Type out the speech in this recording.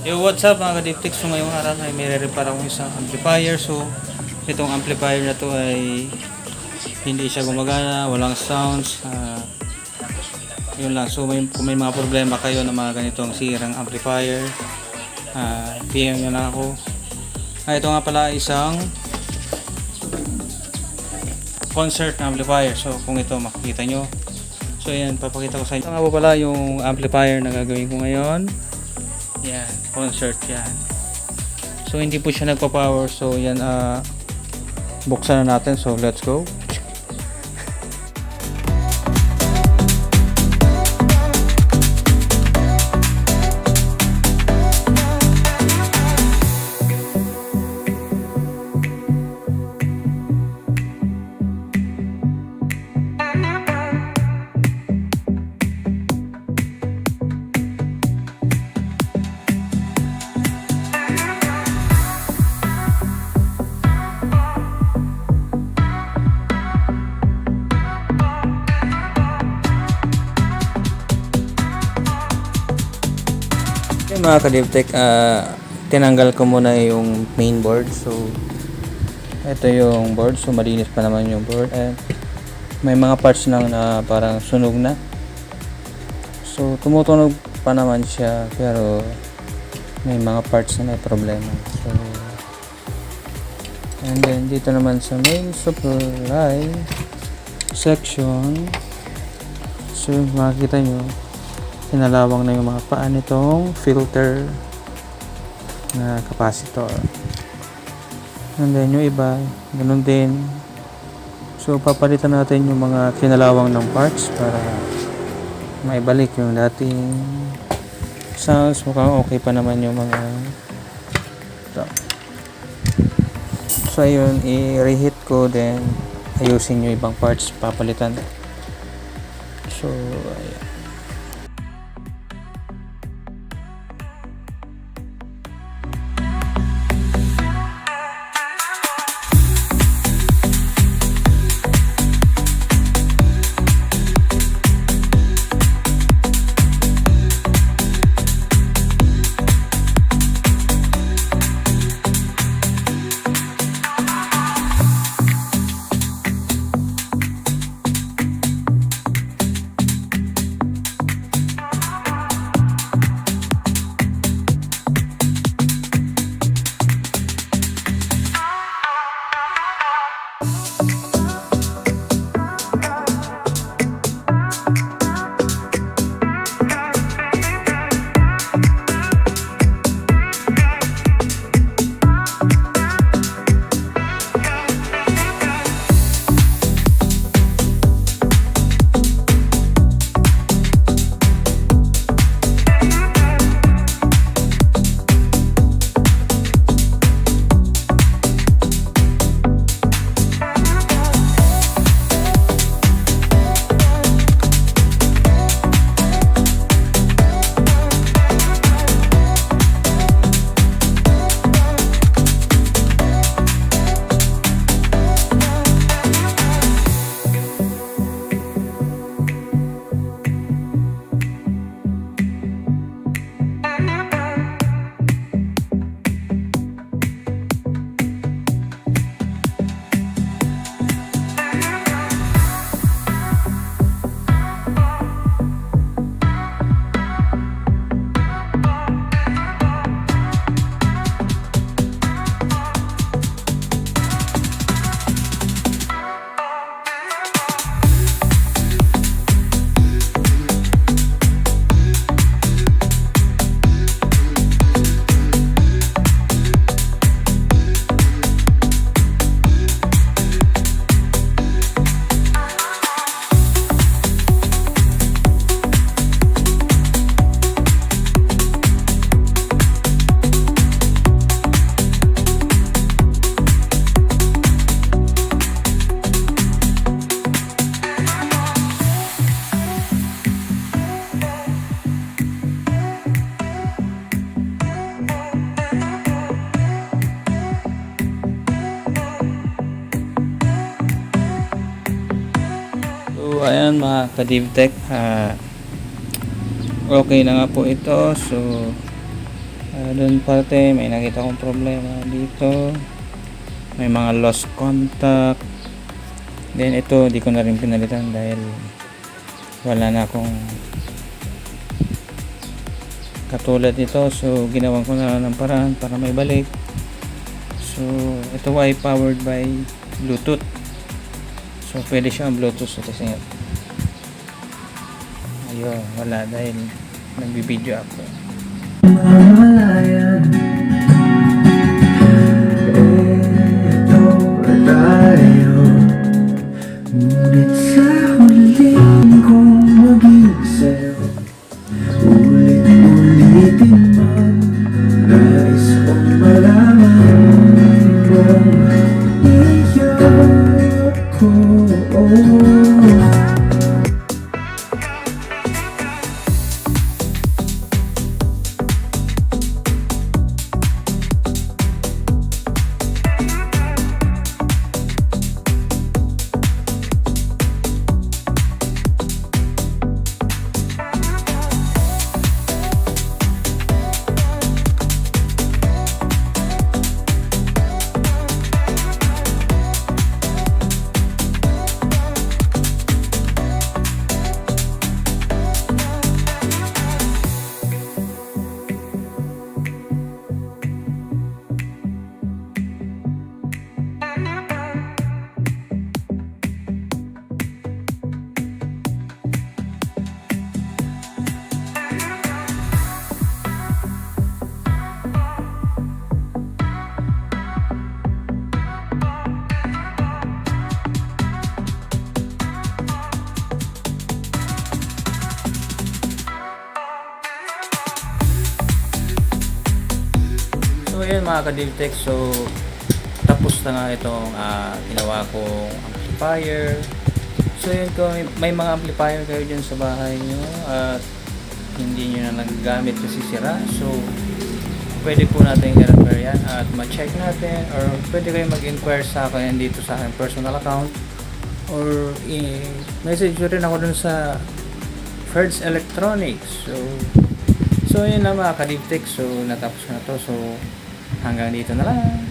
Yo, what's up mga kadiptik? So ngayong araw ay may re-repair akong isang amplifier. So itong amplifier na to ay hindi siya gumagana, walang sounds. Yun lang. So kung may mga problema kayo na mga ganitong sirang amplifier, PM nyo na ako. Ito nga pala isang concert amplifier. So kung ito makikita nyo, so yan, papakita ko sa inyo. Ito nga po pala yung amplifier na gagawin ko ngayon. Yan, concert yan. So hindi po siya nagpa-power. So yan, buksan na natin. So let's go. Mga kadiptek, tinanggal ko muna yung main board. So ito yung board, so malinis pa naman yung board, and may mga parts lang na parang sunog na. So tumutunog pa naman siya, pero may mga parts na may problema. So and then dito naman sa main supply section, so makikita nyo pinalawang na yung mga paan nitong filter na capacitor, and then yung iba ganun din. So papalitan natin yung mga kinalawang ng parts para maibalik yung dating sounds. Mukhang okay pa naman yung mga ito. So ayun, i-reheat ko, then ayusin yung ibang parts, papalitan. So ayan. So ayan mga ka-DivTech, okay na nga po ito. So Doon parte may nakita kong problema dito, may mga lost contact. Then ito di ko na rin pinalitan dahil wala na akong katulad nito, so ginawan ko na lang ng paraan para may balik. So ito ay powered by Bluetooth, so pwede siyang Bluetooth. So kasi ayun, wala dahil nagbibideo ako. Mamalayan, eto na tayo. Ngunit sa huling kong maging sa'yo, ulit-ulitin man, nais kong malaman kung iyak ko. So ayun mga ka-Divtech, so tapos na nga itong ginawa kong amplifier. So yun, kung may mga amplifier kayo dyan sa bahay nyo at hindi nyo na nagagamit kasi sira, so pwede po natin i-repair yan at ma-check natin, or pwede kayo mag-inquire sa akin dito sa aking personal account, or i-message nyo rin ako dun sa Ferds Electronics. So yun na mga ka-Divtech, so natapos na to. So hanggang dito na lang.